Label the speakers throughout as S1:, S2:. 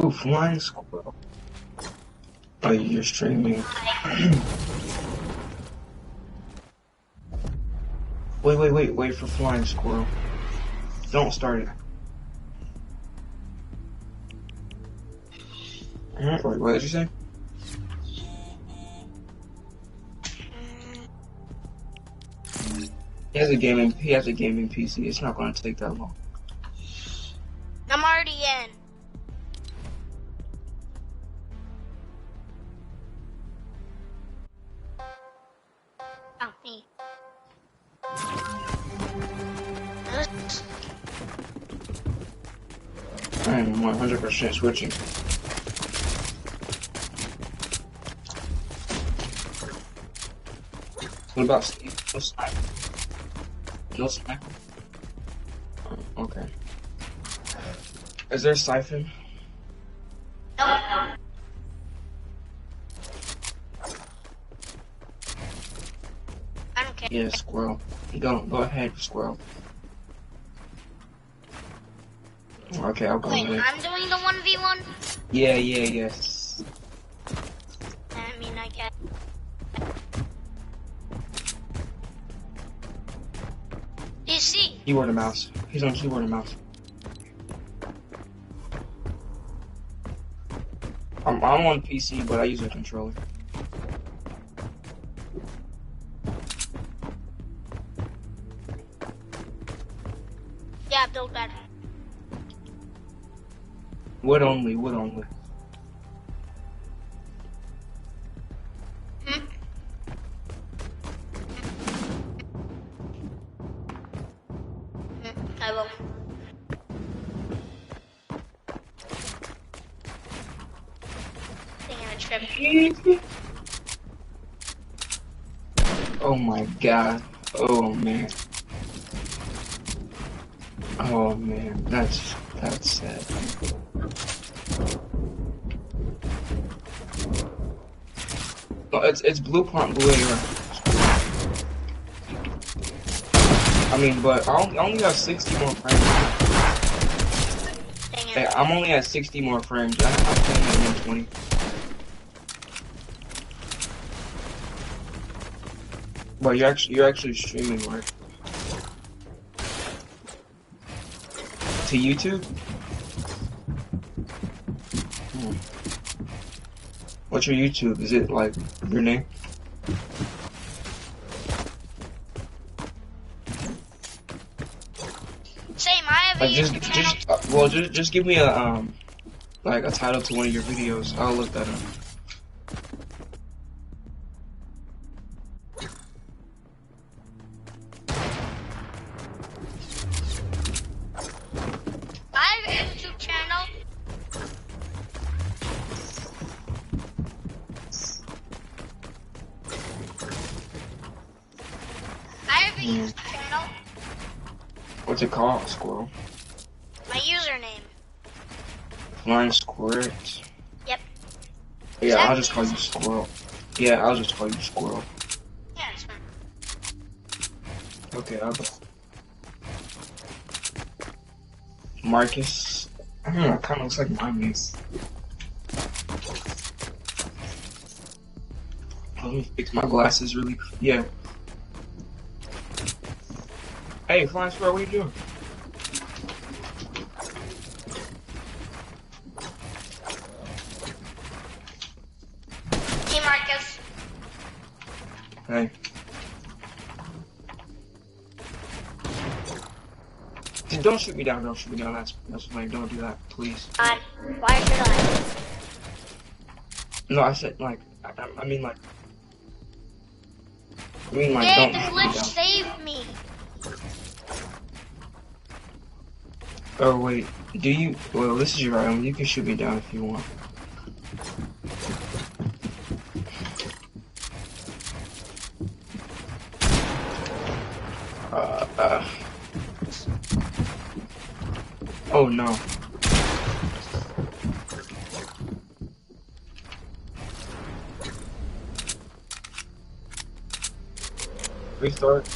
S1: Ooh, flying squirrel. Oh, you're streaming. Wait for flying squirrel. Don't start it. Wait, what did you say? He has a gaming PC. It's not going to take that long.
S2: I'm already in. Oh, me.
S1: I am 100% switching. What about Steve? No sniper. No sniper. Oh, okay. Is there a siphon?
S2: No. I don't care.
S1: Yeah, squirrel. Go ahead, squirrel. Okay, I'll go ahead.
S2: I'm doing the 1v1?
S1: Yes.
S2: I mean, I guess. You see?
S1: Keyboard and mouse. He's on keyboard and mouse. I'm on PC, but I use a controller.
S2: Yeah, build better.
S1: Wood only.
S2: I will. Taking a trip.
S1: Oh my god. Oh man. Oh man. That's sad. Oh, it's blue pump blue air. I mean, but I only have 60 more frames. Hey, I'm only at 60 more frames. I'm playing at 120. But you're actually streaming, right? To YouTube? What's your YouTube? Is it like your name?
S2: Same, I have a YouTube channel.
S1: Just give me a like a title to one of your videos. I'll look that up.
S2: I have a YouTube channel. YouTube channel.
S1: What's it called, Squirrel?
S2: My username.
S1: Flying Squirt.
S2: Yep.
S1: Yeah, I'll just call you Squirrel. Yeah, I'll just call you Squirrel.
S2: Yeah, it's fine.
S1: Okay, I'll go. Marcus. I don't know, it kind of looks like my niece. Let me fix my glasses really. Yeah. Hey, Flying Squirrel, what are you doing?
S2: Hey, Marcus.
S1: Hey. Dude, don't shoot me down, That's like, don't do that, please.
S2: Why should I?
S1: No, I said, like, I mean, like,
S2: Yeah,
S1: don't
S2: the
S1: shoot me
S2: glitch
S1: down.
S2: saved me.
S1: Oh, wait, do you, well, this is your item, you can shoot me down if you want. Oh no. Restart.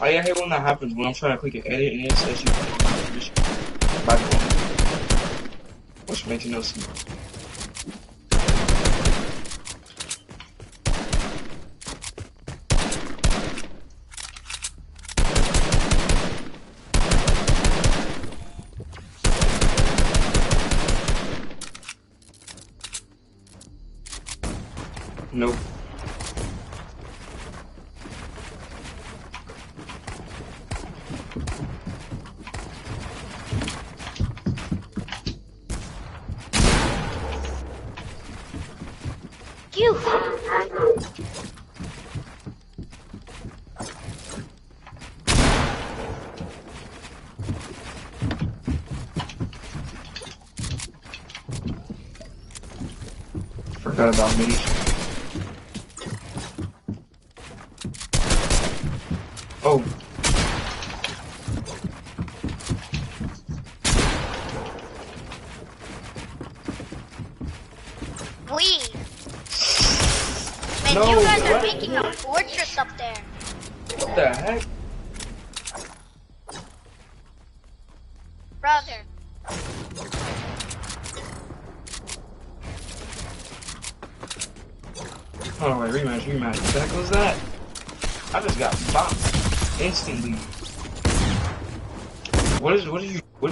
S1: Oh yeah, I hate when that happens, when I'm trying to click an edit and it says you. by the way. Which makes no sense. Nope.
S2: You.
S1: Forgot about me. Oh.
S2: We. Man,
S1: No,
S2: you guys are
S1: what?
S2: making a fortress up there.
S1: What the heck?
S2: Brother.
S1: Oh wait, rematch. What the heck was that? I just got bopped instantly. What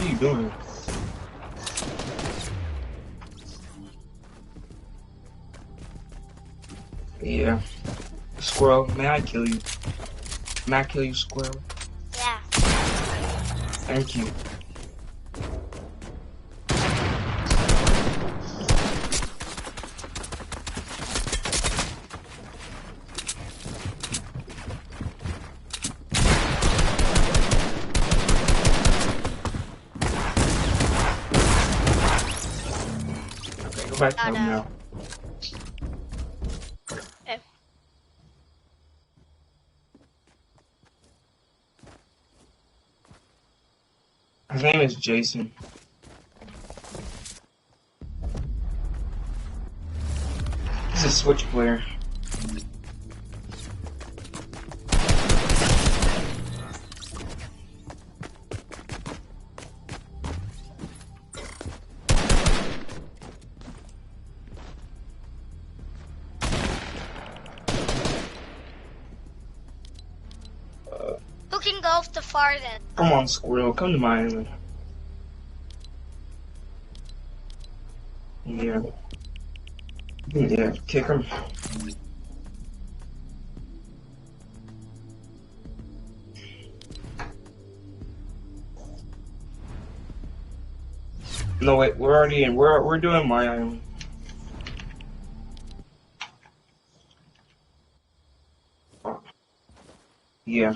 S1: are you doing? Yeah. Squirrel, may I kill you? May I kill you, squirrel?
S2: Yeah.
S1: Thank you. Okay, go back to him now. His name is Jason. He's a Switch player.
S2: Who can go off the farthest?
S1: Come on, squirrel, come to my island. Yeah. Yeah, kick him. No wait, we're already in. We're doing my island. Yeah.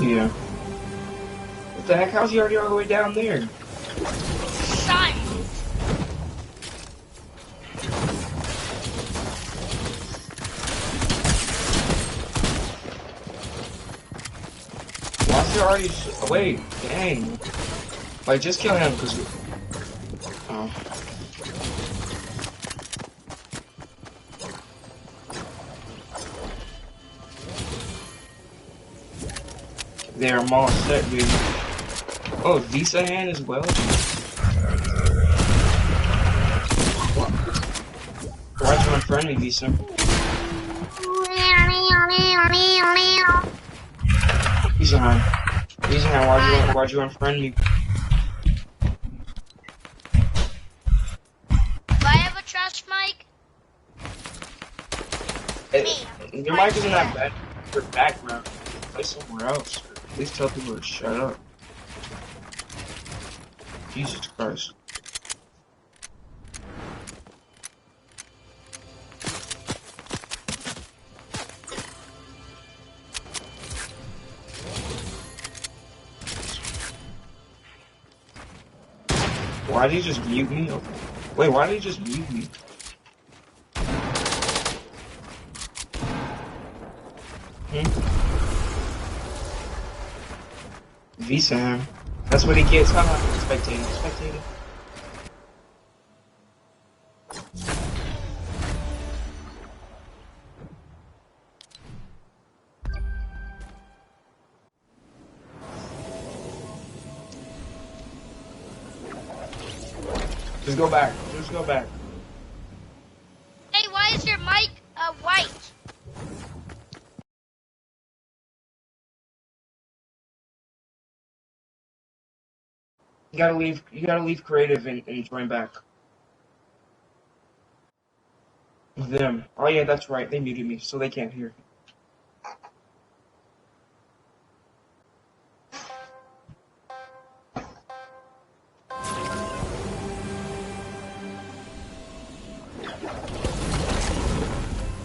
S1: Yeah. What the heck? How's he already all the way down there?
S2: Science.
S1: Why's he already? Wait, dang. Like, just kill him, cause. Oh. There, I'm all set, dude. Oh, Visa hand as well? Why'd you unfriend me, Visa? Visa hand. Visa hand, why'd you unfriend me?
S2: Do I have a trash mic?
S1: Your mic isn't that bad. Your background. Play somewhere else. Please tell people to shut up. Jesus Christ. Why did he just mute me? Wait, why did he just mute me? Visa him. That's what he gets. Haha. Spectator. Spectator. Just go back. Just go back.
S2: Hey, why is your mic white?
S1: You gotta leave. You gotta leave creative and join back with them. Oh yeah, that's right. They muted me, so they can't hear.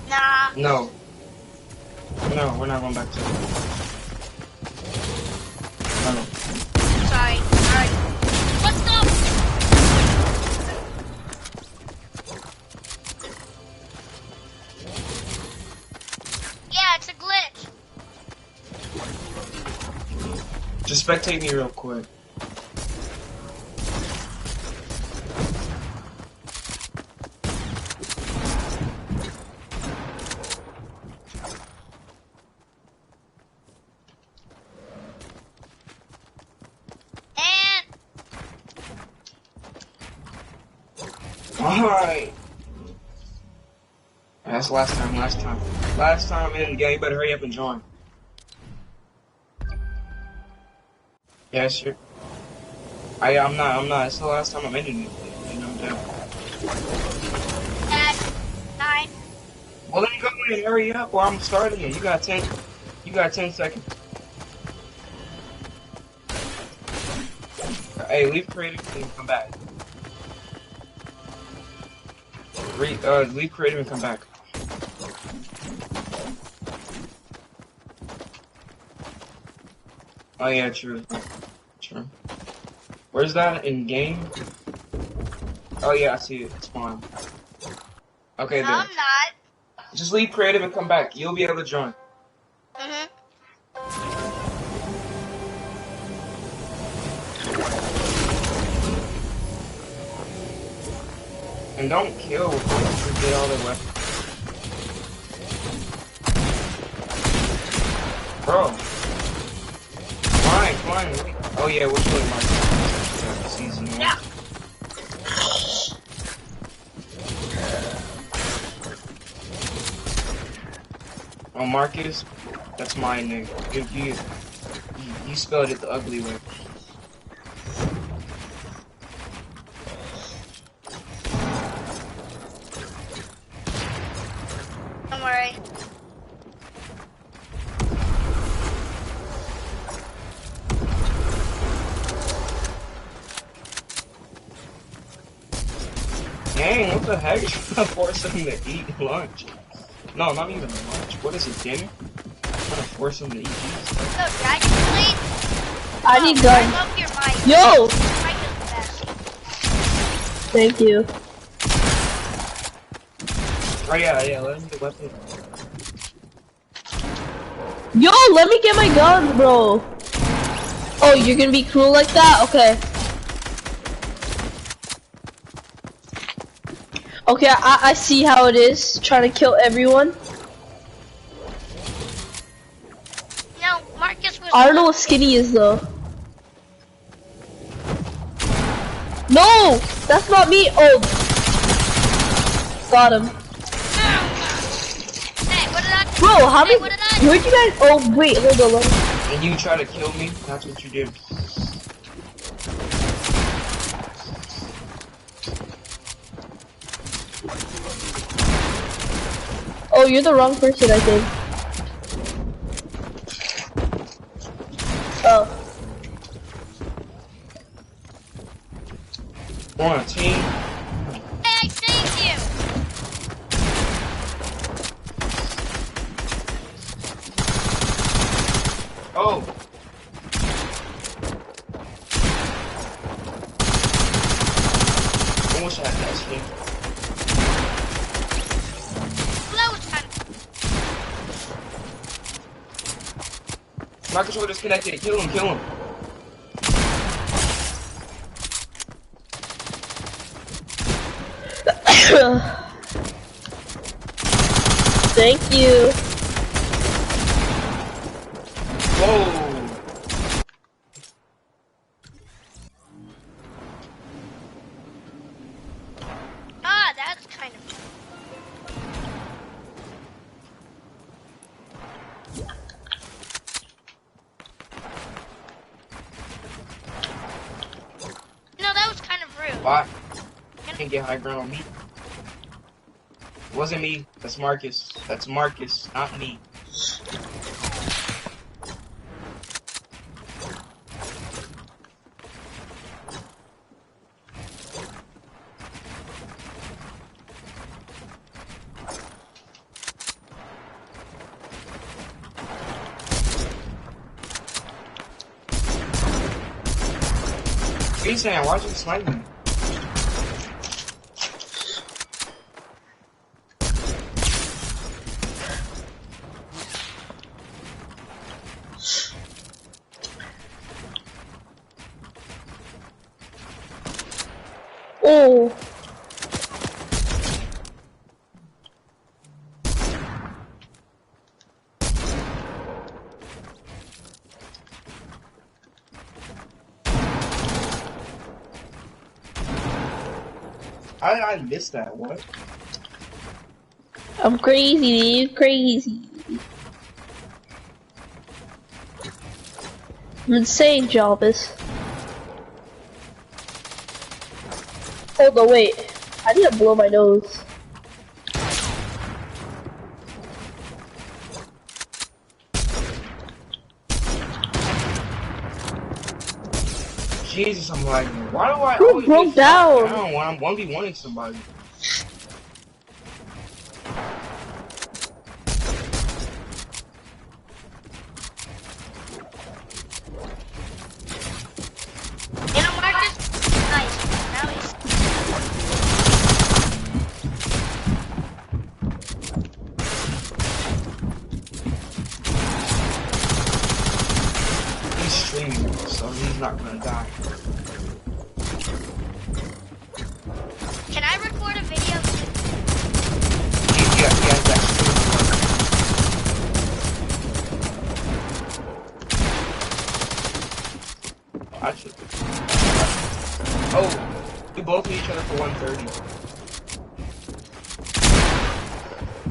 S2: Nah.
S1: No. No, we're not going back to it. No.
S2: Sorry. Alright. Let's go! Yeah, it's a glitch.
S1: Just spectate me real quick.
S2: And
S1: Alright. That's last time. Last time in the game, you better hurry up and join. Yeah, sure. I'm not. It's the last time I'm ending it. You know, I'm down.
S2: 10, 9.
S1: Well, then go ahead and hurry up or I'm starting it. You got 10 seconds. Hey, leave creative and come back. Leave creative and come back. Oh yeah, true. True. Where's that in game? Oh yeah, I see it. It's fine. Okay,
S2: No,
S1: then.
S2: I'm not.
S1: Just leave creative and come back. You'll be able to join.
S2: Mm-hmm.
S1: And don't kill before you get all the weapons. Bro. Fine. Oh yeah, we're playing my season 1.
S2: Yeah.
S1: Oh, Marcus, that's my name. You spelled it the ugly way.
S2: Don't worry.
S1: Dang, what the heck? You're trying to force him to eat lunch. No, not even lunch. What is it, dinner? I'm trying to force him to eat cheese.
S2: So, Dad, please.
S3: I need
S2: I
S3: gun.
S2: love your mic.
S3: Yo!
S2: Your mic is the best.
S3: Thank you.
S1: Oh yeah, let him get weapon.
S3: Yo, let me get my gun, bro. Oh, you're gonna be cruel like that? Okay. Okay, I see how it is, trying to kill everyone.
S2: No, Marcus was.
S3: I don't know what skinny is though. No! That's not me! Oh! Got him.
S2: Hey, what did I do?
S3: Bro, how many-
S2: What did I
S3: where'd you guys- oh, wait, hold on.
S1: And you try to kill me? That's what you did.
S3: Oh, you're the wrong person, I think. Oh.
S1: One team.
S2: Hey, I saved you.
S1: Oh. I wish I had that skin.
S2: That was kind
S1: My controller disconnected. Kill him.
S3: Thank you.
S1: Whoa.
S2: Ah, that's kind of. No, that was kind of rude.
S1: Why? You can't get high ground on me. It wasn't me. That's Marcus. That's Marcus, not me. What are you saying? Why'd you snipe me?
S3: Oh.
S1: How did I miss that? What?
S3: I'm crazy, dude. Crazy. I'm insane, Jarvis. Hold on, wait. I need to blow my nose.
S1: Jesus, I'm lagging. Why do I
S3: Who
S1: always
S3: broke
S1: get
S3: down?
S1: down when I'm 1v1ing somebody?
S2: You know, Marcus? Nice. Now he's.
S1: He's streaming, so he's not gonna die.
S2: Can I record a video?
S1: He has that stream. I should. Oh, we both need each other for 130.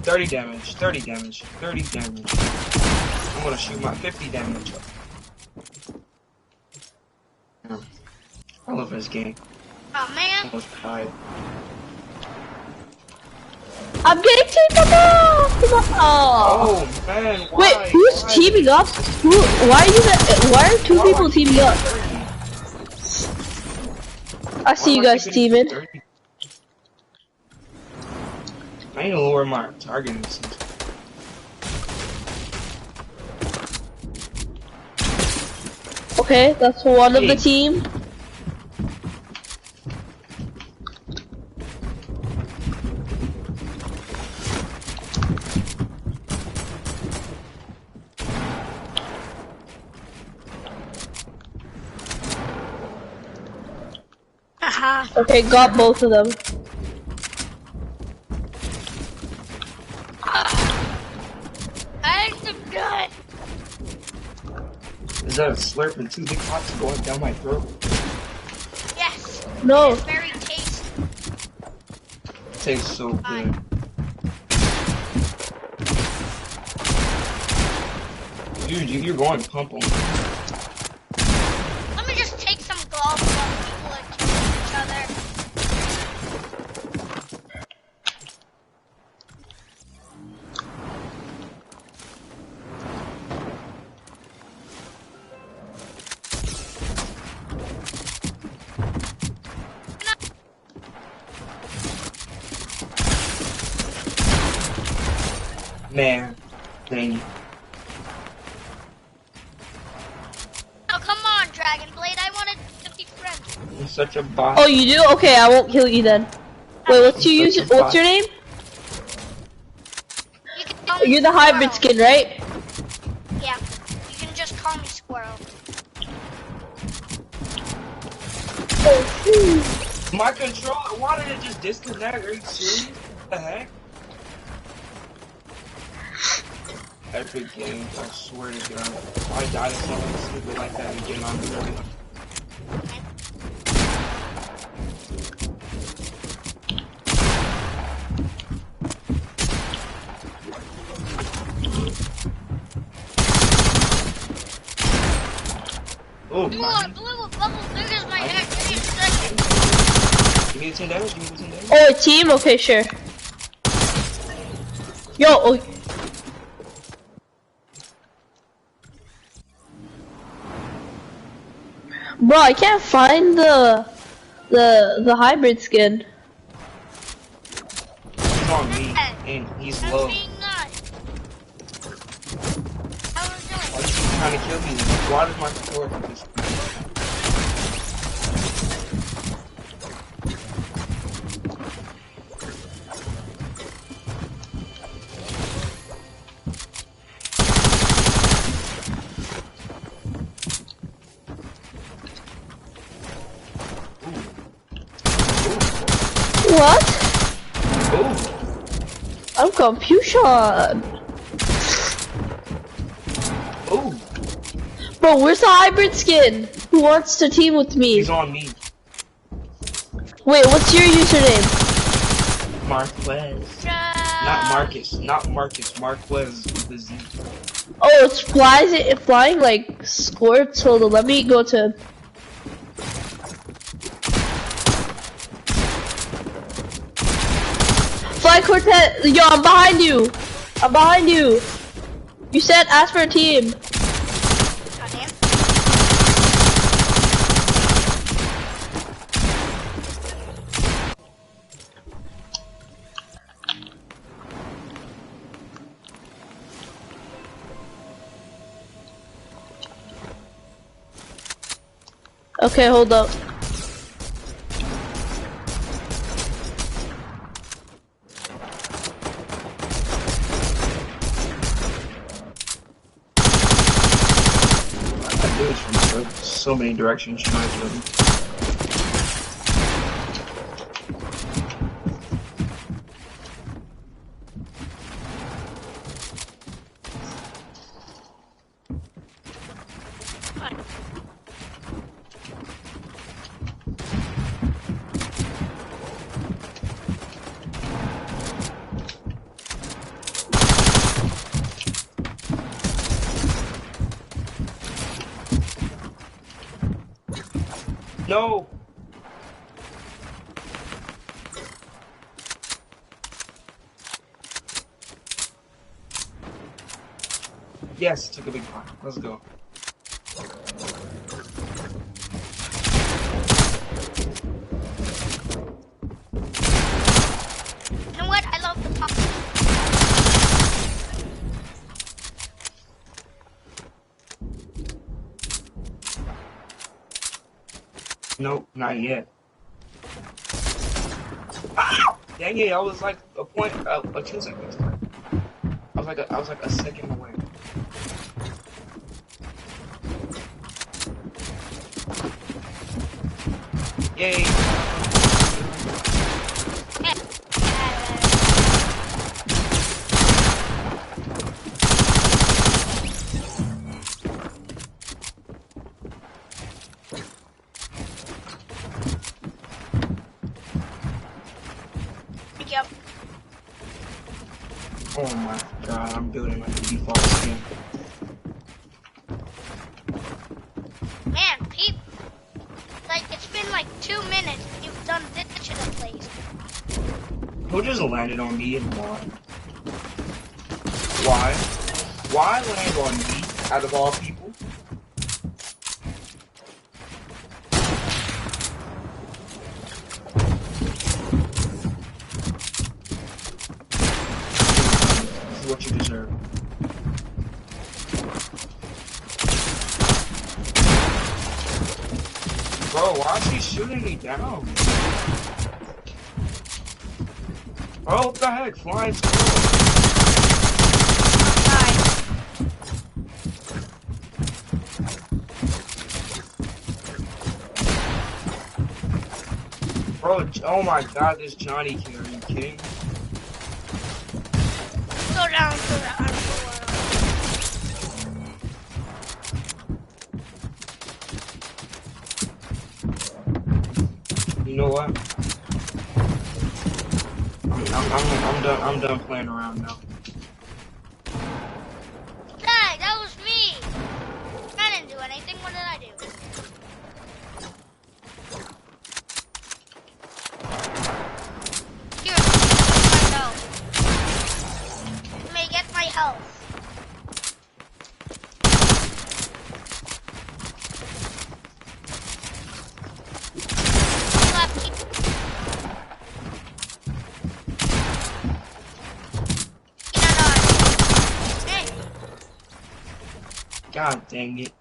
S1: 30 damage, 30 damage, 30 damage. I'm gonna shoot my 50 damage. I love this game.
S2: Oh man.
S1: Almost died.
S3: I'm getting teamed up!
S1: Oh man, why?
S3: Wait, who's
S1: Why?
S3: teaming up? Why are two people teaming up? I see you guys teaming.
S1: I need to lower my targeting distance.
S3: Okay, that's one of the team.
S2: Haha.
S3: Okay, got both of them.
S2: I'm so good.
S1: Is that a slurp and two big pots going down my throat?
S2: Yes.
S3: No.
S2: It's very tasty.
S1: Tastes so good. Dude, you're going pump on me.
S2: Let me just take some golf while people are killing each other.
S1: Man, dang you.
S2: Oh, come on, Dragon Blade. I wanted to be friends.
S1: You're such a bot.
S3: Oh, you do? Okay, I won't kill you then. Wait, what's your what's your name?
S2: You can call me
S3: You're the hybrid
S2: Squirrel.
S3: skin, right?
S2: Yeah. You can just call me Squirrel.
S3: Oh,
S1: My controller, why did it just disconnect? Are you serious? What the heck? Epic Games, I swear to God. If I died of something stupid like that again, I'm really... Oh,
S2: Ooh, I blew a bubble big as my head. Give me a second.
S1: Give me the 10 damage, give me the 10 damage.
S3: Oh, a team? Okay, sure. Yo, oh. Bro, I can't find the hybrid skin.
S1: He's on me, and he's
S2: I'm
S1: low.
S2: being nice. How was
S1: Why
S2: doing?
S1: are you trying to kill me? Why does my controller do this?
S3: What?
S1: Ooh.
S3: I'm confusion.
S1: Ooh.
S3: Bro, where's the hybrid skin? Who wants to team with me?
S1: He's on me.
S3: Wait, what's your username?
S1: Marquez. Not Marcus. Not Marcus. Marquez with the Z.
S3: Oh, it's flying like squirts. Hold on, let me go to. Fly Quartet, yo, I'm behind you. I'm behind you. You said ask for a team.
S2: Goddamn.
S3: Okay, hold up.
S1: That dude's from so many directions trying to kill me. No! Yes, took a big pot. Let's go.
S2: You know what? I love the pop.
S1: Nope, not yet. Ah! Dang it, I was like a point, 2 seconds. I was like a second away. Yay!
S2: Yep.
S1: Oh my god, I'm building like a default skin.
S2: Man, Pete. Like, it's been like 2 minutes. You've done this to the place.
S1: Who just landed on me and why? Why? Why land on me out of all people? This is what you deserve. Bro, why is he shooting me down? Bro, what the heck? Flying squirrel. Bro, oh my god, this Johnny kid, are you kidding?
S2: Go down to the underworld.
S1: You know what? I'm done playing around now.
S2: Dang, that was me. I didn't do anything. What did I do? Here, my health. Let me get my health. Left. Hey.
S1: God dang it.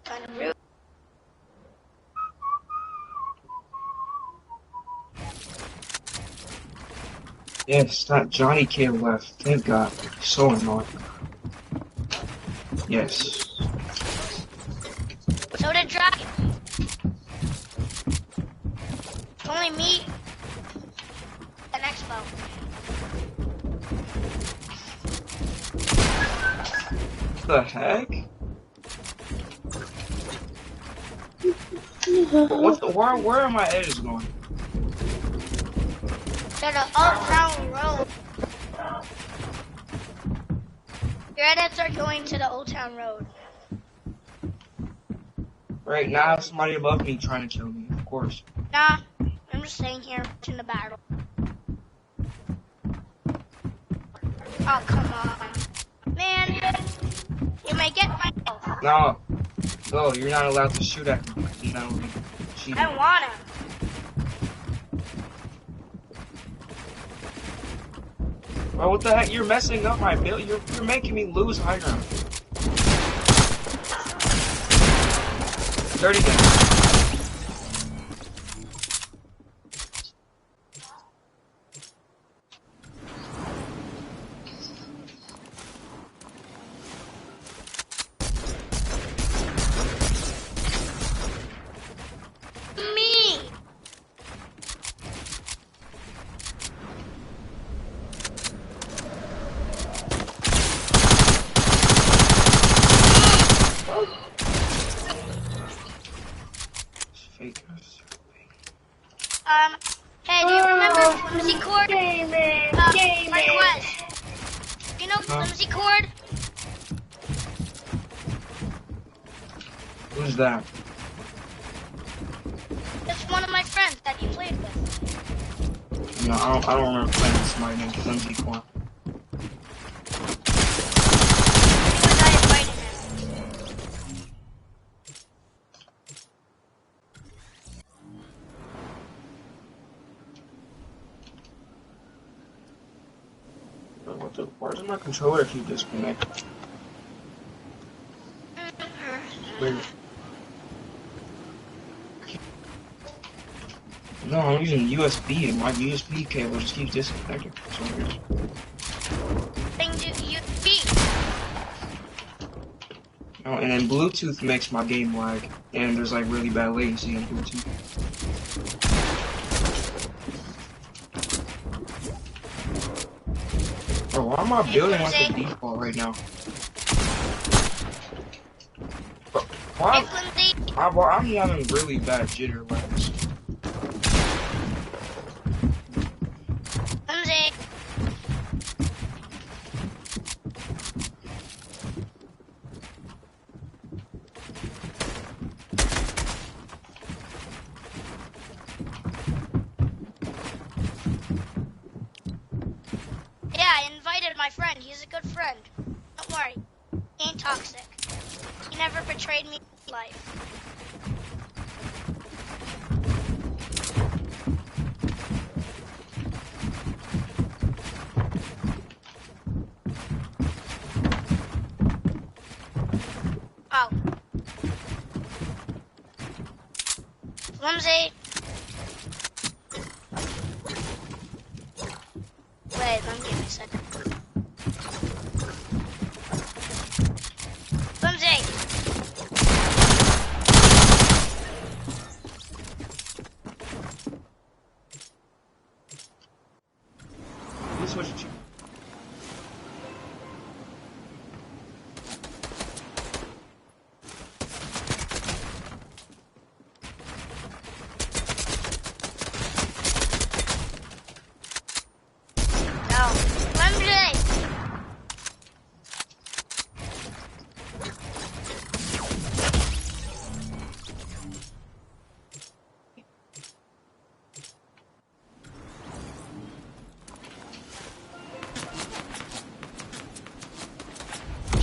S2: Kind of rude.
S1: Yes, that Johnny kid left. Thank God. So annoying. Yes.
S2: So did Dragon. Only me and Expo.
S1: What the heck? Where are my edges going?
S2: To the Old Town Road. Your edits are going to the Old Town Road.
S1: Right now, somebody above me trying to kill me, of course.
S2: Nah, I'm just staying here watching the battle. Oh, come on. Man, you may get my health.
S1: No. No, you're not allowed to shoot at me. You're not allowed to shoot.
S2: I wanna.
S1: Bro, what the heck? You're messing up my build. You're making me lose high ground. 30 seconds.
S2: Me.
S1: Fake.
S2: Hey, do you remember Flimsy Cord? My quest. Do you know Flimsy Cord?
S1: Who's that?
S2: It's one of my friends that you played with.
S1: No, I don't remember playing with somebody named Flimsy Corn.
S2: Anyways, I invited him.
S1: Why does my controller keep disconnected? Weird. No, I'm using USB and my USB cable just keeps disconnecting. So weird.
S2: Thing do you beat?
S1: Oh, and then Bluetooth makes my game lag, and there's like really bad latency in Bluetooth. Bro, why am I building like a default right now? Bro, why?
S2: Hey, Flimsy.
S1: I'm having really bad jitter lags.
S2: Flimsy. Yeah, I invited my friend. He's a good friend. Don't worry. He ain't toxic. He never betrayed me in life. Oh. Flimsy. said. Flimsy!
S1: Let me switch it to you.
S2: No. Flimsy!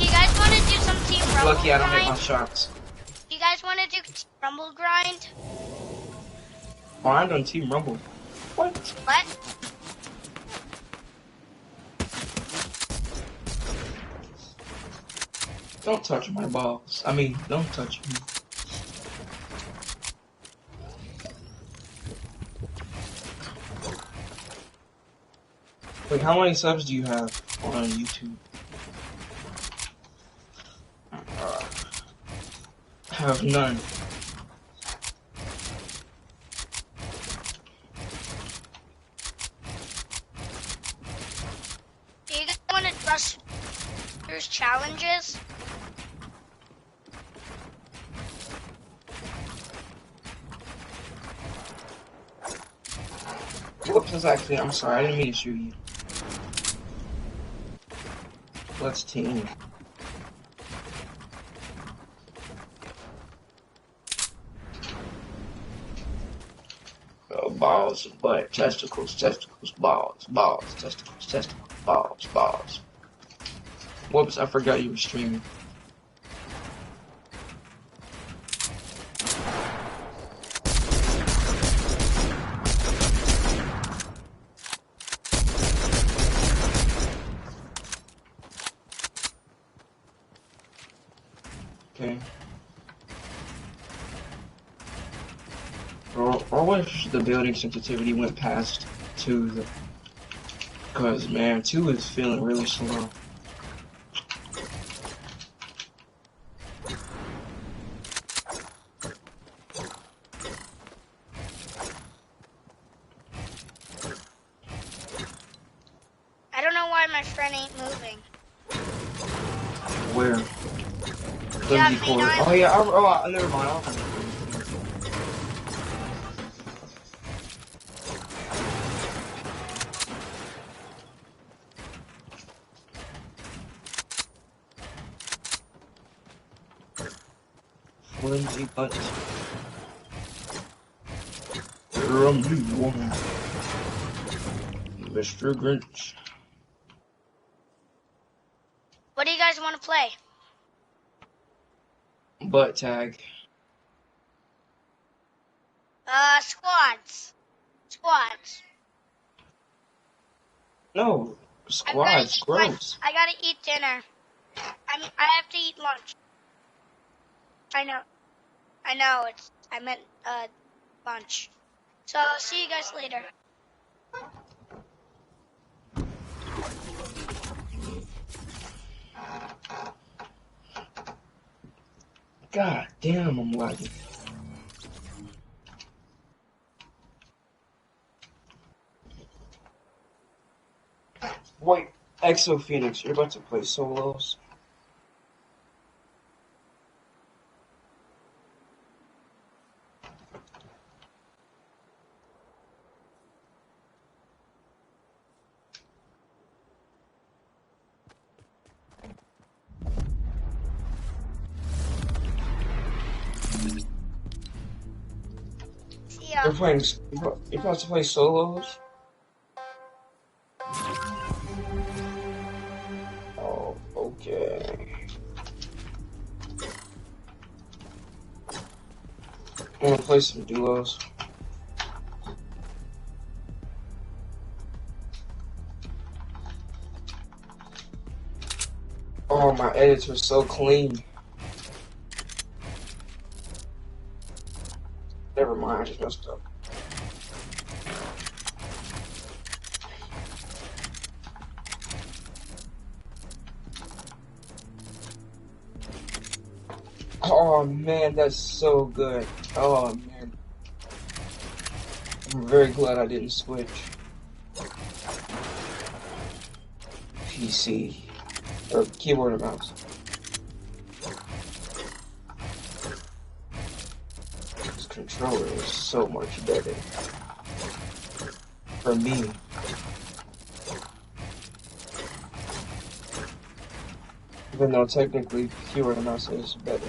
S2: You guys want to do some team rumble
S1: Lucky I don't hit my
S2: grind?
S1: shots.
S2: You guys want to do team rumble grind?
S1: Oh, I done Team Rumble. What?
S2: What?
S1: Don't touch my balls. I mean, don't touch me. Wait, how many subs do you have on YouTube? I have none.
S2: Do you guys want to trust there's challenges?
S1: Whoops, that's actually, I'm sorry, I didn't mean to shoot you. Let's team. Balls, butt, testicles, testicles, balls, balls, testicles, testicles, balls, balls. Whoops, I forgot you were streaming. Okay. Or what if the building sensitivity went past 2? Because, man, 2 is feeling really slow.
S2: I don't know why my friend ain't moving.
S1: Where?
S2: Yeah,
S1: Lindsay
S2: main
S1: Ford.
S2: island.
S1: Oh, yeah, oh, never mind. Lindsay Butt. From the woman. Mr. Grinch.
S2: What do you guys want to play?
S1: Butt tag.
S2: Squads. Squads.
S1: No, squads, gross.
S2: I gotta eat dinner. I have to eat lunch. I know. I meant lunch. So I'll see you guys later.
S1: God damn, I'm lagging. Wait, Exo Phoenix, you're about to play solos?
S2: See ya.
S1: You're about to play solos? Oh, okay. I wanna play some duos. Oh, my edits are so clean. Never mind, I just messed up. Oh man, that's so good. Oh man. I'm very glad I didn't switch. PC. Or keyboard and mouse. This controller is so much better. For me. Even though technically keyboard and mouse is better.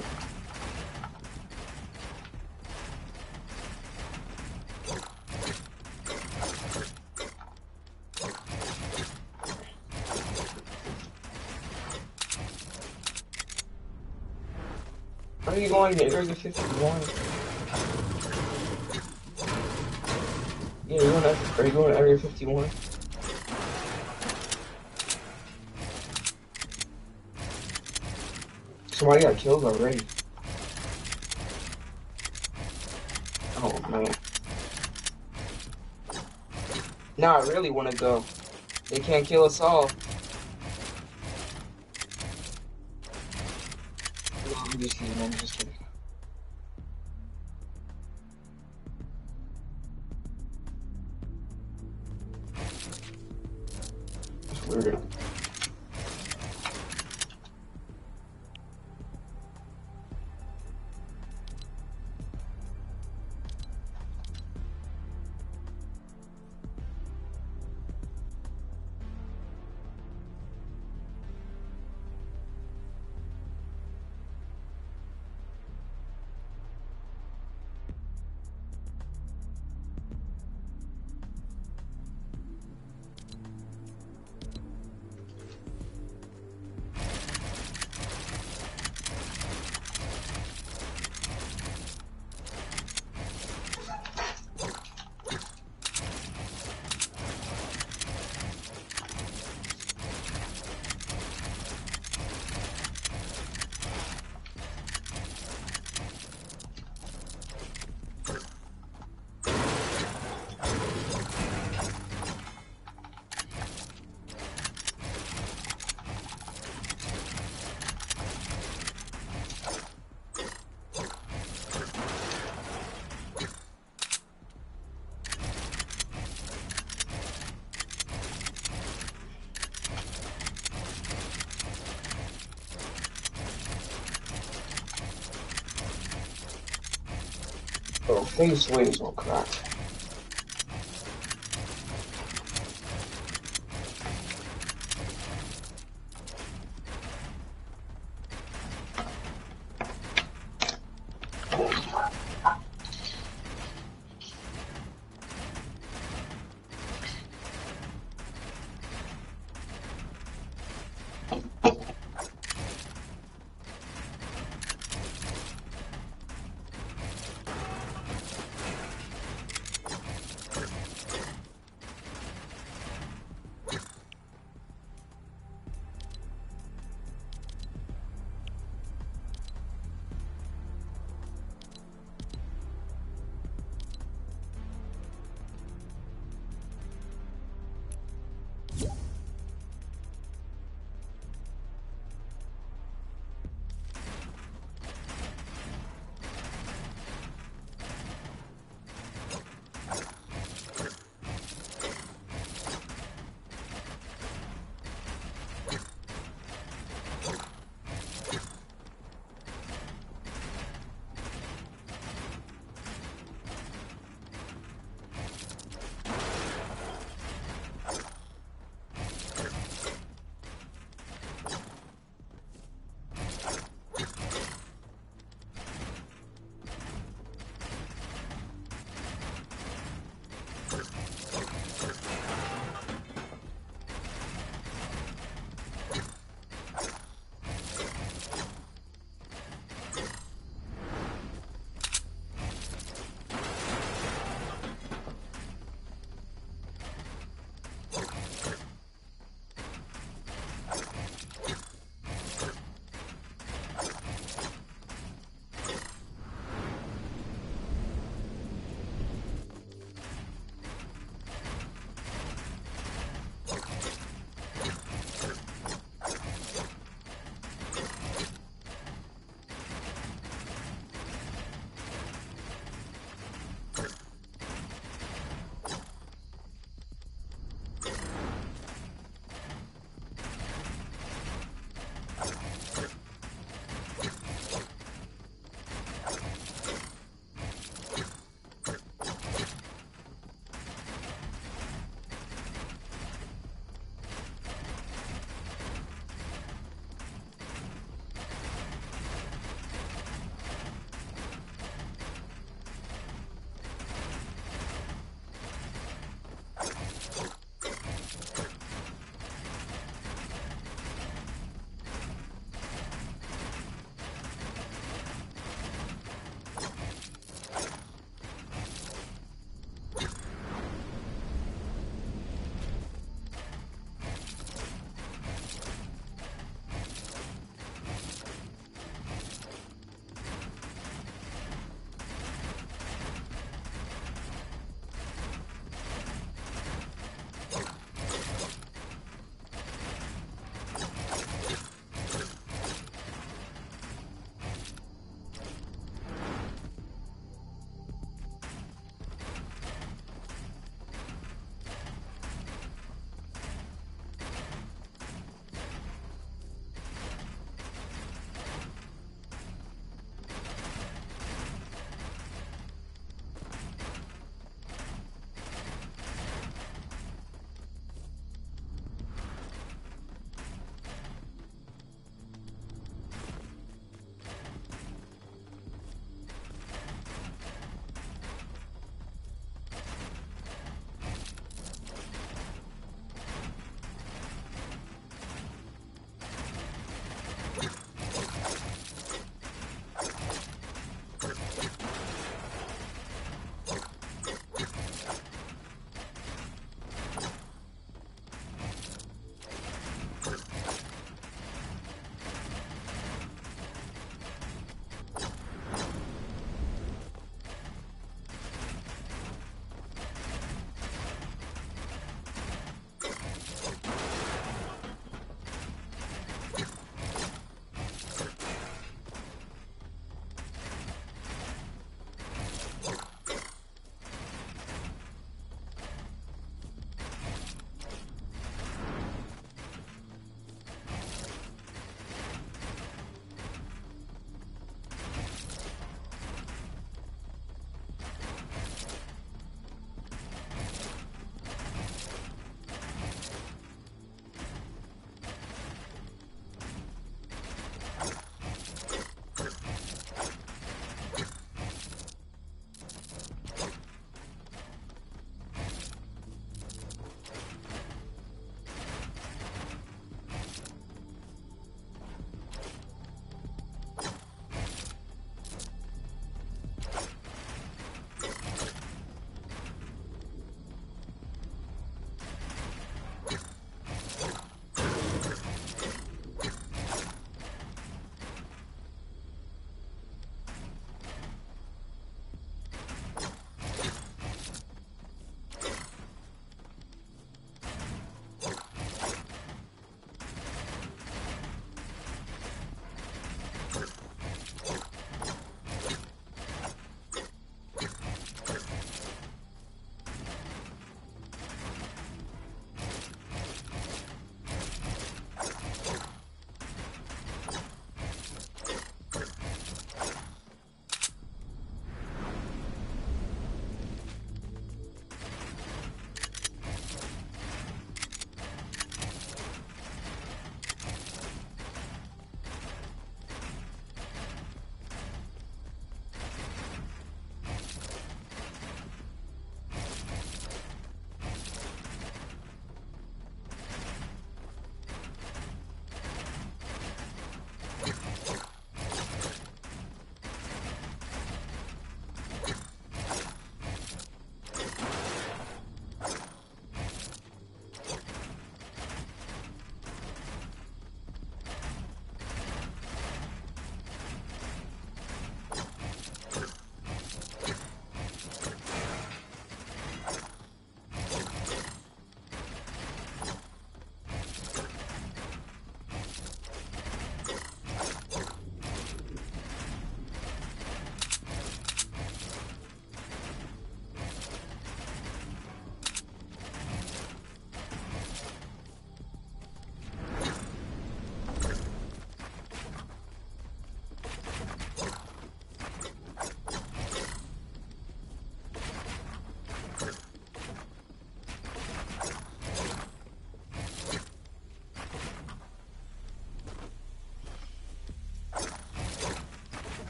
S1: Are you going to Area 51? Yeah, are you going to Area 51? Somebody got killed already. Oh man. Now I really want to go. They can't kill us all. No, I'm just kidding. I'm just kidding. It's weird. Oh, face waves will crack.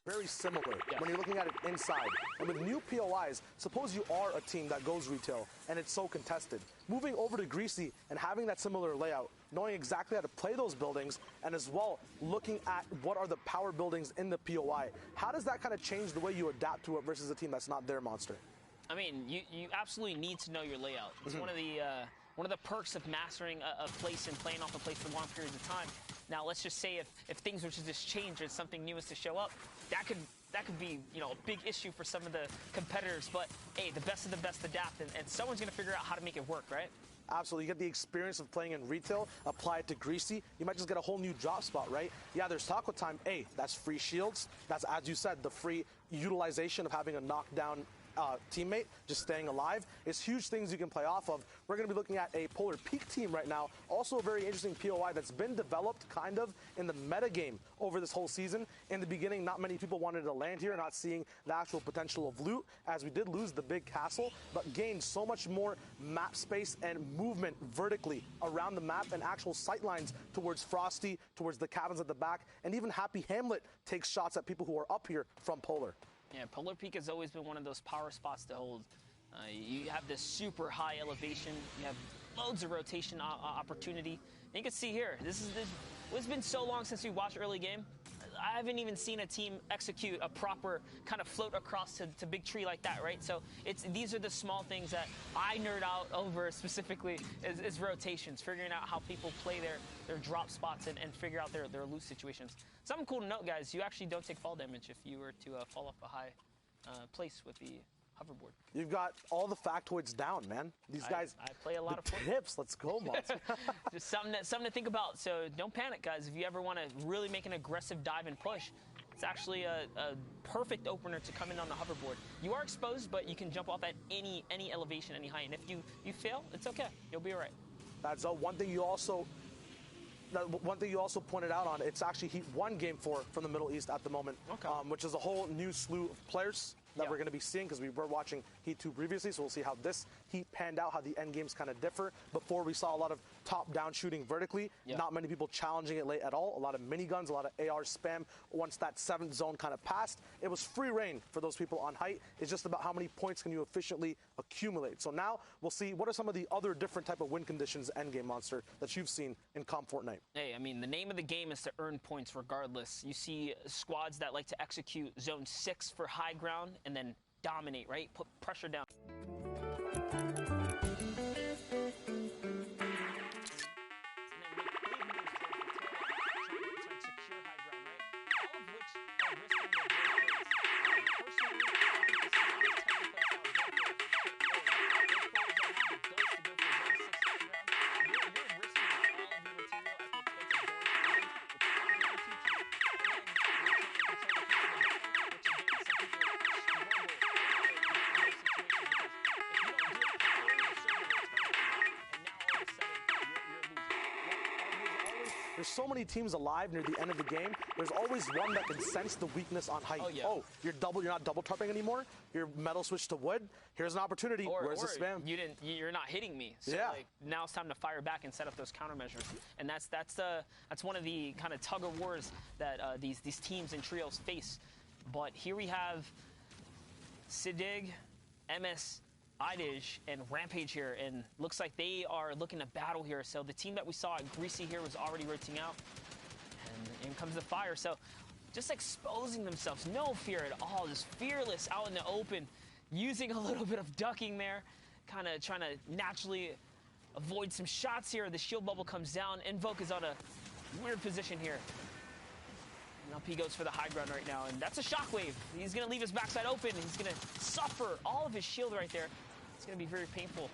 S4: very similar when you're looking at it inside. And with new POIs, suppose you are a team that goes retail and it's so contested. Moving over to Greasy and having that similar layout, knowing exactly how to play those buildings, and as well looking at what are the power buildings in the POI. How does that kind of change the way you adapt to it versus a team that's not their monster?
S5: I mean, you absolutely need to know your layout. It's one of the perks of mastering a place and playing off a place for long periods of time. Now, let's just say if things were to just change or something new is to show up, that could be, you know, a big issue for some of the competitors. But hey, the best of the best adapt, and someone's going to figure out how to make it work, right?
S4: Absolutely. You get the experience of playing in retail, apply it to Greasy. You might just get a whole new drop spot, right? Yeah, there's Taco Time. Hey, that's free shields. That's, as you said, the free utilization of having a knockdown teammate just staying alive. It's huge things you can play off of. We're going to be looking at a Polar Peak team right now. Also a very interesting POI that's been developed kind of in the meta game over this whole season. In the beginning, not many people wanted to land here, not seeing the actual potential of loot, as we did lose the big castle, but gained so much more map space and movement vertically around the map and actual sight lines towards Frosty, towards the cabins at the back, and even Happy Hamlet takes shots at people who are up here from Polar.
S5: Yeah, Polar Peak has always been one of those power spots to hold. You have this super high elevation. You have loads of rotation opportunity. And you can see here, it's been so long since we watched early game. I haven't even seen a team execute a proper kind of float across to Big Tree like that, right? So these are the small things that I nerd out over specifically is rotations, figuring out how people play their drop spots and figure out their loot situations. Something cool to note, guys, you actually don't take fall damage if you were to fall off a high place with the hoverboard.
S4: You've got all the factoids down, man. These guys.
S5: I play a lot of
S4: tips. Let's go, Monster.
S5: Just something to think about. So don't panic, guys. If you ever want to really make an aggressive dive and push, it's actually a perfect opener to come in on the hoverboard. You are exposed, but you can jump off at any elevation, any height. And if you fail, it's okay. You'll be all right.
S4: That's one thing you also. One thing you also pointed out on, it's actually Heat 1 Game 4 from the Middle East at the moment, which is a whole new slew of players that we're going to be seeing because we were watching Heat 2 previously, so we'll see how this Heat panned out, how the end games kind of differ. Before we saw a lot of top-down shooting vertically, not many people challenging it late at all, a lot of miniguns, a lot of AR spam. Once that 7th zone kind of passed, it was free reign for those people on height. It's just about how many points can you efficiently accumulate. So now we'll see what are some of the other different type of win conditions endgame, Monster, that you've seen in Comp Fortnite.
S5: Hey, I mean, the name of the game is to earn points regardless. You see squads that like to execute Zone 6 for high ground and then dominate, right? Put pressure down.
S4: There's so many teams alive near the end of the game. There's always one that can sense the weakness on height. Oh, you're not double tarping anymore. Your metal switched to wood. Here's an opportunity. Where's the spam?
S5: You're not hitting me. So like, now it's time to fire back and set up those countermeasures. And that's one of the kind of tug of wars that these teams and trios face. But here we have Sidig, MS, Idij, and Rampage here, and looks like they are looking to battle here. So the team that we saw at Greasy here was already rotating out, and in comes the fire. So just exposing themselves, no fear at all, just fearless out in the open, using a little bit of ducking there, kind of trying to naturally avoid some shots here. The shield bubble comes down. Invoke is on a weird position here. And up he goes for the high ground right now, and that's a shockwave. He's going to leave his backside open. He's going to suffer all of his shield right there. It's going to be very painful.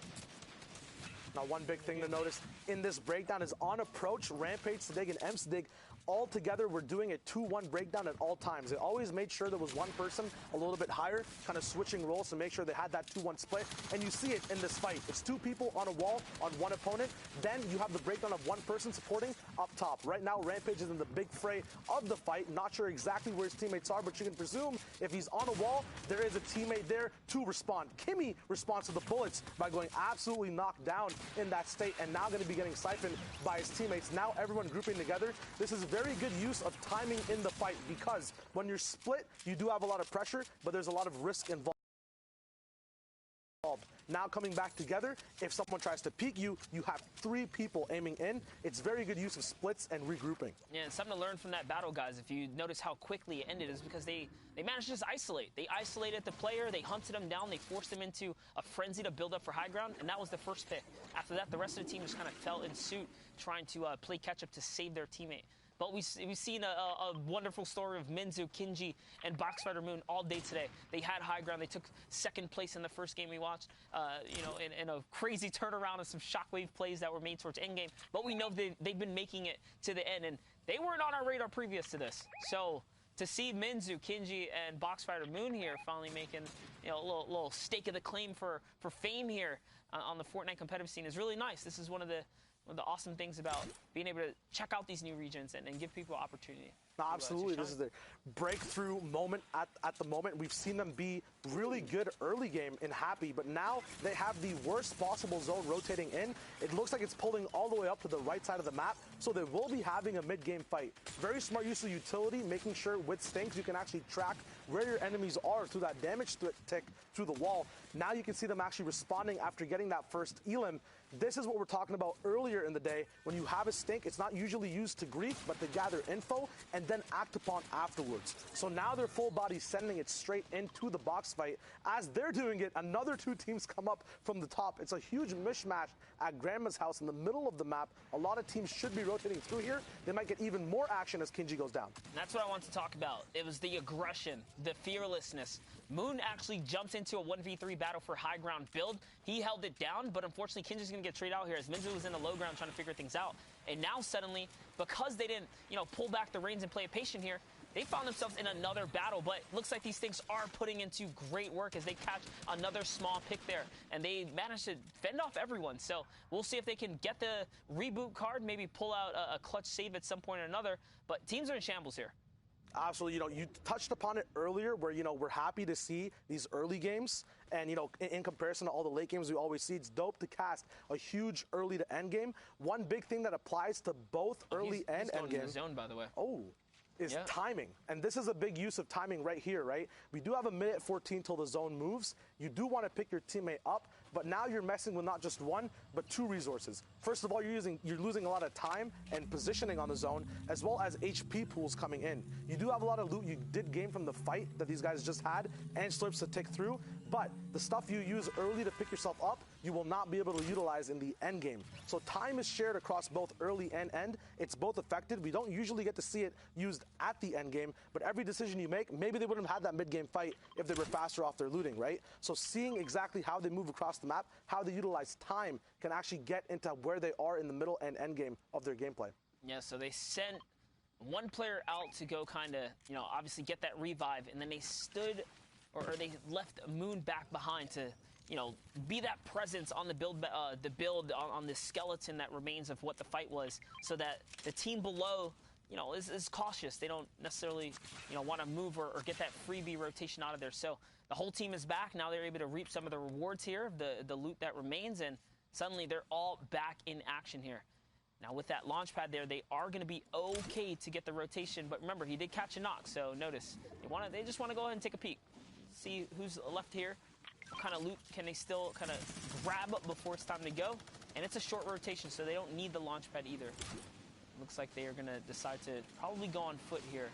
S4: Now, one big thing to notice in this breakdown is on approach, Rampage, Sidig, and M-Sidig all together were doing a 2-1 breakdown at all times. They always made sure there was one person a little bit higher, kind of switching roles to make sure they had that 2-1 split. And you see it in this fight. It's two people on a wall on one opponent. Then you have the breakdown of one person supporting up top. Right now, Rampage is in the big fray of the fight. Not sure exactly where his teammates are, but you can presume if he's on a wall, there is a teammate there to respond. Kimmy responds to the bullets by going absolutely knocked down in that state, and now going to be getting siphoned by his teammates. Now everyone grouping together. This is very good use of timing in the fight, because when you're split, you do have a lot of pressure, but there's a lot of risk involved. Now coming back together, if someone tries to peek you, you have 3 people aiming in. It's very good use of splits and regrouping.
S5: Yeah, and something to learn from that battle, guys. If you notice how quickly it ended, is because they managed to just isolate. They isolated the player, they hunted him down, they forced him into a frenzy to build up for high ground, and that was the first pick. After that, the rest of the team just kind of fell in suit, trying to play catch-up to save their teammate. But we've seen a wonderful story of Minzu, Kinji, and Boxfighter Moon all day today. They had high ground. They took second place in the first game we watched, in a crazy turnaround and some shockwave plays that were made towards endgame. But we know they've been making it to the end, and they weren't on our radar previous to this. So to see Minzu, Kinji, and Boxfighter Moon here finally making a little stake of the claim for fame here on the Fortnite competitive scene is really nice. This is one of the awesome things about being able to check out these new regions and give people opportunity.
S4: No, absolutely. This is the breakthrough moment at the moment. We've seen them be really good early game in Happy, but now they have the worst possible zone rotating in. It looks like it's pulling all the way up to the right side of the map, so they will be having a mid-game fight. Very smart use of utility, making sure with Stinks you can actually track where your enemies are through that damage tick through the wall. Now you can see them actually responding after getting that first elim. This is what we're talking about earlier in the day. When you have a stink, it's not usually used to grief, but to gather info and then act upon afterwards. So now they're full body sending it straight into the box fight. As they're doing it, another 2 teams come up from the top. It's a huge mishmash at Grandma's house in the middle of the map. A lot of teams should be rotating through here. They might get even more action as Kinji goes down.
S5: And that's what I want to talk about. It was the aggression, the fearlessness. Moon actually jumps into a 1v3 battle for high ground build. He held it down, but unfortunately Kinji's going to get traded out here as Minzu was in the low ground trying to figure things out. And now suddenly, because they didn't, pull back the reins and play patient here, they found themselves in another battle. But looks like these things are putting into great work as they catch another small pick there. And they managed to fend off everyone. So we'll see if they can get the reboot card, maybe pull out a clutch save at some point or another. But teams are in shambles here.
S4: Absolutely. You touched upon it earlier where, we're happy to see these early games. And, in comparison to all the late games we always see, it's dope to cast a huge early to end game. One big thing that applies to both early and end game.
S5: In the zone, by the way.
S4: Is timing. And this is a big use of timing right here, right? We do have a minute 14 till the zone moves. You do want to pick your teammate up, but now you're messing with not just 1, but 2 resources. First of all, you're losing a lot of time and positioning on the zone, as well as HP pools coming in. You do have a lot of loot you did gain from the fight that these guys just had, and slurps to tick through, but the stuff you use early to pick yourself up, you will not be able to utilize in the end game. So time is shared across both early and end. It's both effective. We don't usually get to see it used at the end game, but every decision you make, maybe they wouldn't have had that mid-game fight if they were faster off their looting, right? So seeing exactly how they move across the map, how they utilize time, can actually get into where they are in the middle and end game of their gameplay.
S5: Yeah, so they sent one player out to go kind of, obviously get that revive, and then they stood, or they left Moon back behind to, be that presence on the build on the skeleton that remains of what the fight was, so that the team below, is cautious. They don't necessarily, want to move or get that freebie rotation out of there. So the whole team is back. Now they're able to reap some of the rewards here, the loot that remains, and suddenly they're all back in action here. Now with that launch pad there, they are going to be okay to get the rotation, but remember, he did catch a knock, so notice, they just want to go ahead and take a peek. See who's left here. What kind of loot can they still kind of grab up before it's time to go? And it's a short rotation, so they don't need the launch pad either. Looks like they are going to decide to probably go on foot here.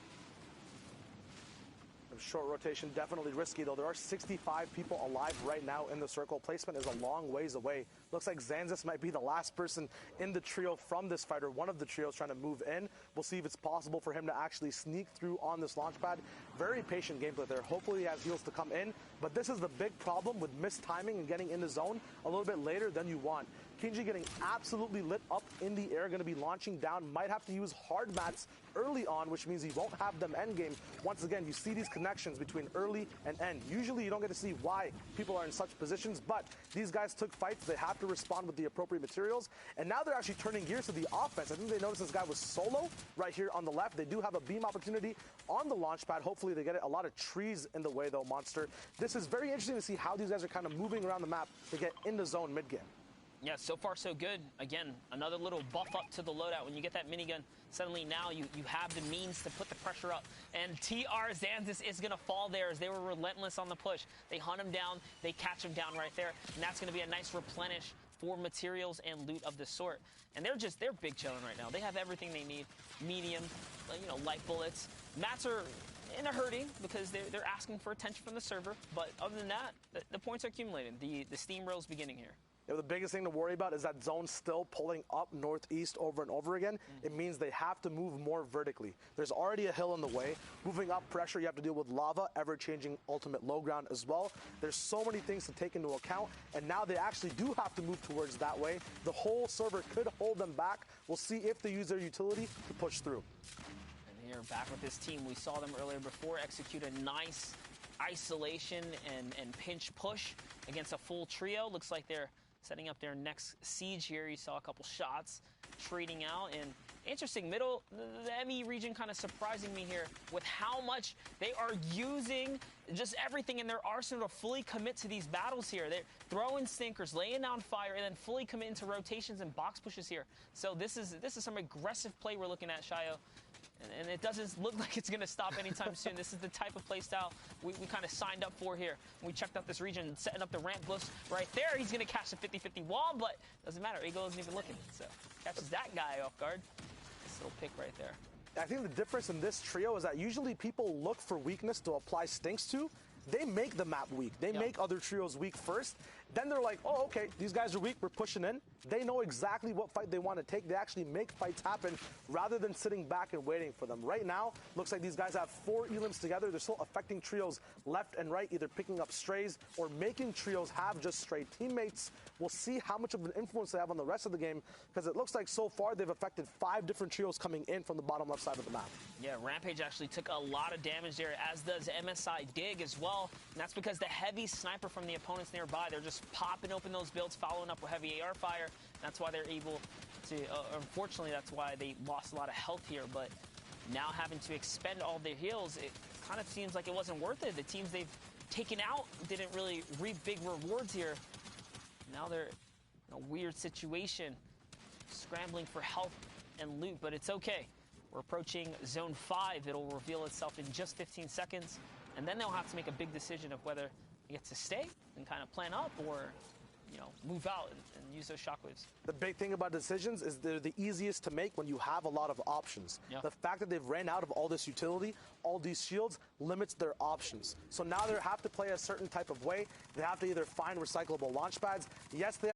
S4: Short rotation, definitely risky, though. There are 65 people alive right now in the circle. Placement is a long ways away. Looks like Zanzis might be the last person in the trio from this fighter. One of the trios trying to move in. We'll see if it's possible for him to actually sneak through on this launch pad. Very patient gameplay there. Hopefully he has heals to come in. But this is the big problem with missed timing and getting in the zone a little bit later than you want. Kinji getting absolutely lit up in the air, going to be launching down. Might have to use hard mats early on, which means he won't have them end game. Once again, you see these connections between early and end. Usually you don't get to see why people are in such positions, but these guys took fights. They have to respond with the appropriate materials. And now they're actually turning gears to the offense. I think they noticed this guy was solo right here on the left. They do have a beam opportunity on the launch pad. Hopefully they get it. A lot of trees in the way, though, Monster. This is very interesting to see how these guys are kind of moving around the map to get in the zone mid-game.
S5: Yeah, so far so good. Again, another little buff up to the loadout. When you get that minigun, suddenly now you have the means to put the pressure up. And TR Zanzis is going to fall there as they were relentless on the push. They hunt him down, they catch him down right there, and that's going to be a nice replenish for materials and loot of the sort. And they're big chilling right now. They have everything they need. Medium, light bullets. Mats are in a hurting because they're asking for attention from the server. But other than that, the points are accumulating. The steamroll is beginning here.
S4: Yeah, the biggest thing to worry about is that zone still pulling up northeast over and over again. It means they have to move more vertically. There's already a hill in the way. Moving up pressure, you have to deal with lava, ever-changing ultimate low ground as well. There's so many things to take into account, and now they actually do have to move towards that way. The whole server could hold them back. We'll see if they use their utility to push through.
S5: And here, back with this team, we saw them earlier before execute a nice isolation and pinch push against a full trio. Looks like they're setting up their next siege here. You saw a couple shots trading out. And interesting, the ME region kind of surprising me here with how much they are using just everything in their arsenal to fully commit to these battles here. They're throwing stinkers, laying down fire, and then fully commit into rotations and box pushes here. So this is some aggressive play we're looking at, Shayo. And it doesn't look like it's going to stop anytime soon. This is the type of play style we kind of signed up for here. We checked out this region, setting up the ramp boost right there. He's going to catch the 50-50 wall, but doesn't matter. Eagle isn't even looking. So catches that guy off guard. This little pick right there.
S4: I think the difference in this trio is that usually people look for weakness to apply stinks to. They make the map weak. They make other trios weak first. Then they're like, oh, okay, these guys are weak. We're pushing in. They know exactly what fight they want to take. They actually make fights happen rather than sitting back and waiting for them. Right now, looks like these guys have 4 elims together. They're still affecting trios left and right, either picking up strays or making trios have just stray teammates. We'll see how much of an influence they have on the rest of the game, because it looks like so far they've affected 5 different trios coming in from the bottom left side of the map.
S5: Yeah, Rampage actually took a lot of damage there, as does MSI Dig as well. And that's because the heavy sniper from the opponents nearby, they're just popping open those builds, following up with heavy AR fire. That's why they're able to, unfortunately, that's why they lost a lot of health here. But now having to expend all their heals, it kind of seems like it wasn't worth it. The teams they've taken out didn't really reap big rewards here. Now they're in a weird situation, scrambling for health and loot, but it's okay. We're approaching Zone 5. It'll reveal itself in just 15 seconds, and then they'll have to make a big decision of whether they get to stay and kind of plan up or, move out and use those shockwaves.
S4: The big thing about decisions is they're the easiest to make when you have a lot of options.
S5: Yep.
S4: The fact that they've ran out of all this utility, all these shields, limits their options. So now they have to play a certain type of way. They have to either find recyclable launch pads. Yes, they